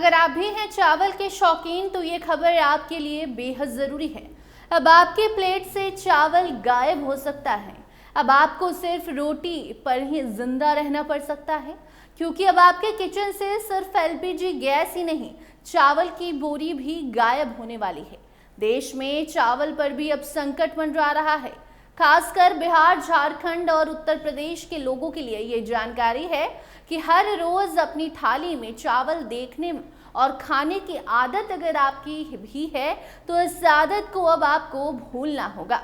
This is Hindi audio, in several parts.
अगर आप भी हैं चावल के शौकीन तो ये खबर आपके लिए बेहद ज़रूरी है। अब आपके प्लेट से चावल गायब हो सकता है। अब आपको सिर्फ रोटी पर ही जिंदा रहना पड़ सकता है, क्योंकि अब आपके किचन से सिर्फ एलपीजी गैस ही नहीं, चावल की बोरी भी गायब होने वाली है। देश में चावल पर भी अब संकट मंडरा रहा है। खासकर बिहार, झारखंड और उत्तर प्रदेश के लोगों के लिए ये जानकारी है कि हर रोज अपनी थाली में चावल देखने और खाने की आदत अगर आपकी भी है तो इस आदत को अब आपको भूलना होगा,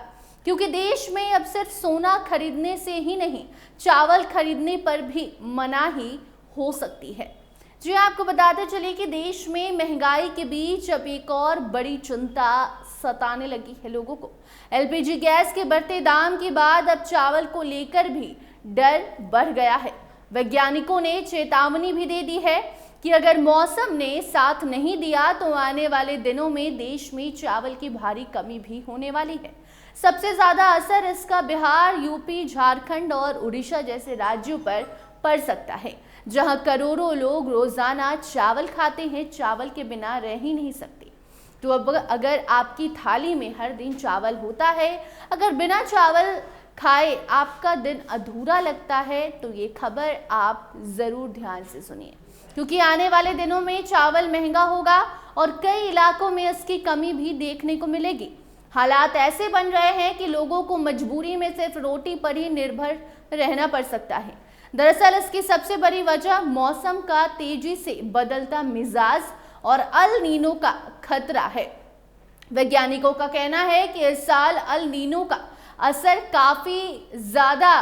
क्योंकि देश में अब सिर्फ सोना खरीदने से ही नहीं, चावल खरीदने पर भी मनाही हो सकती है। जी आपको बताते चले कि देश में महंगाई के बीच अब एक और बड़ी चिंता सताने लगी है लोगों को। एलपीजी गैस के बढ़ते दाम के बाद अब चावल को लेकर भी डर बढ़ गया है। वैज्ञानिकों ने चेतावनी भी दे दी है कि अगर मौसम ने साथ नहीं दिया तो आने वाले दिनों में देश में चावल की भारी कमी भी होने वाली है। सबसे ज्यादा असर इसका बिहार, यूपी, झारखंड और उड़ीसा जैसे राज्यों पर पड़ सकता है, जहां करोड़ों लोग रोजाना चावल खाते हैं, चावल के बिना रह ही नहीं सकते। तो अब अगर आपकी थाली में हर दिन चावल होता है, अगर बिना चावल खाए आपका दिन अधूरा लगता है, तो ये खबर आप जरूर ध्यान से सुनिए, क्योंकि आने वाले दिनों में चावल महंगा होगा और कई इलाकों में इसकी कमी भी देखने को मिलेगी। हालात ऐसे बन रहे हैं कि लोगों को मजबूरी में सिर्फ रोटी पर ही निर्भर रहना पड़ सकता है। दरअसल इसकी सबसे बड़ी वजह मौसम का तेजी से बदलता मिजाज और अल नीनो का खतरा है। वैज्ञानिकों का कहना है कि इस साल अल नीनो का असर काफी ज्यादा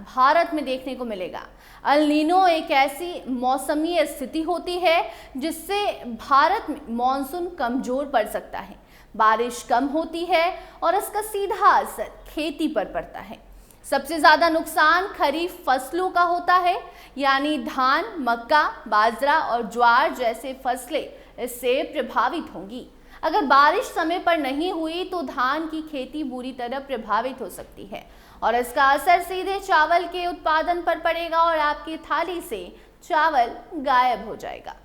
भारत में देखने को मिलेगा। अल नीनो एक ऐसी मौसमी स्थिति होती है जिससे भारत में मॉनसून कमजोर पड़ सकता है, बारिश कम होती है और इसका सीधा असर खेती पर पड़ता है। सबसे ज्यादा नुकसान खरीफ फसलों का होता है, यानी धान, मक्का, बाजरा और ज्वार जैसे फसलें इससे प्रभावित होंगी। अगर बारिश समय पर नहीं हुई तो धान की खेती बुरी तरह प्रभावित हो सकती है और इसका असर सीधे चावल के उत्पादन पर पड़ेगा और आपकी थाली से चावल गायब हो जाएगा।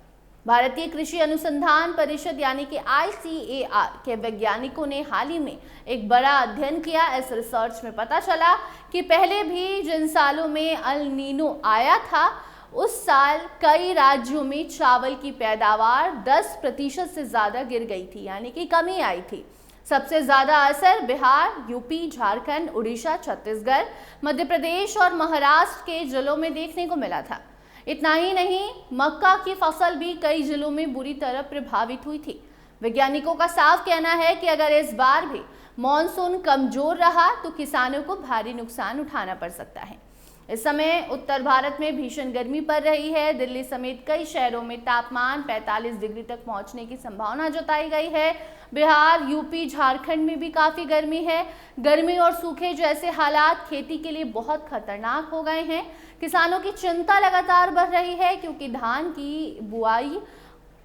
भारतीय कृषि अनुसंधान परिषद यानी कि ICAR के वैज्ञानिकों ने हाल ही में एक बड़ा अध्ययन किया। इस रिसर्च में पता चला कि पहले भी जिन सालों में अल नीनो आया था, उस साल कई राज्यों में चावल की पैदावार 10% से ज्यादा गिर गई थी, यानी कि कमी आई थी। सबसे ज्यादा असर बिहार, यूपी, झारखंड, उड़ीसा, छत्तीसगढ़, मध्य प्रदेश और महाराष्ट्र के जिलों में देखने को मिला था। इतना ही नहीं, मक्का की फसल भी कई जिलों में बुरी तरह प्रभावित हुई थी। वैज्ञानिकों का साफ कहना है कि अगर इस बार भी मॉनसून कमजोर रहा तो किसानों को भारी नुकसान उठाना पड़ सकता है। इस समय उत्तर भारत में भीषण गर्मी पड़ रही है। दिल्ली समेत कई शहरों में तापमान 45 डिग्री तक पहुंचने की संभावना जताई गई है। बिहार, यूपी, झारखंड में भी काफी गर्मी है। गर्मी और सूखे जैसे हालात खेती के लिए बहुत खतरनाक हो गए हैं। किसानों की चिंता लगातार बढ़ रही है, क्योंकि धान की बुआई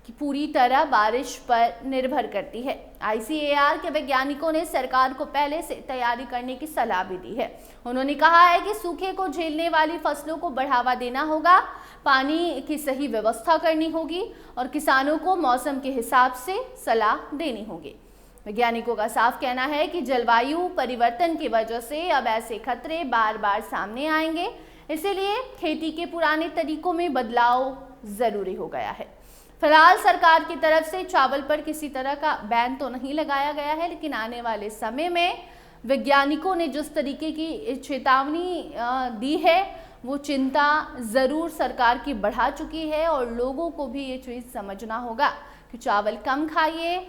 की पूरी तरह बारिश पर निर्भर करती है। ICAR के वैज्ञानिकों ने सरकार को पहले से तैयारी करने की सलाह भी दी है। उन्होंने कहा है कि सूखे को झेलने वाली फसलों को बढ़ावा देना होगा, पानी की सही व्यवस्था करनी होगी और किसानों को मौसम के हिसाब से सलाह देनी होगी। वैज्ञानिकों का साफ कहना है कि जलवायु परिवर्तन की वजह से अब ऐसे खतरे बार बार सामने आएंगे, इसीलिए खेती के पुराने तरीकों में बदलाव जरूरी हो गया है। फिलहाल सरकार की तरफ से चावल पर किसी तरह का बैन तो नहीं लगाया गया है, लेकिन आने वाले समय में वैज्ञानिकों ने जिस तरीके की चेतावनी दी है, वो चिंता जरूर सरकार की बढ़ा चुकी है और लोगों को भी ये चीज़ समझना होगा कि चावल कम खाइए,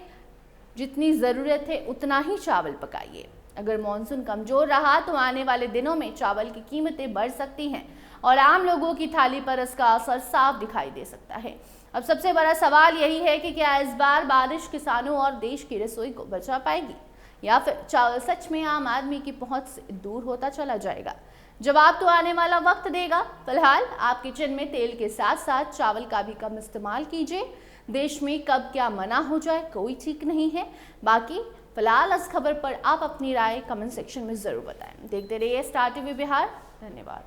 जितनी ज़रूरत है उतना ही चावल पकाइए। अगर मॉनसून कमज़ोर रहा तो आने वाले दिनों में चावल की कीमतें बढ़ सकती हैं और आम लोगों की थाली पर इसका असर साफ दिखाई दे सकता है। अब सबसे बड़ा सवाल यही है कि क्या इस बार बारिश किसानों और देश की रसोई को बचा पाएगी, या फिर चावल सच में आम आदमी की पहुंच से दूर होता चला जाएगा। जवाब तो आने वाला वक्त देगा। फिलहाल आप किचन में तेल के साथ साथ चावल का भी कम इस्तेमाल कीजिए। देश में कब क्या मना हो जाए कोई ठीक नहीं है। बाकी फिलहाल इस खबर पर आप अपनी राय कमेंट सेक्शन में जरूर बताएं। देखते रहिए स्टार टीवी बिहार। धन्यवाद।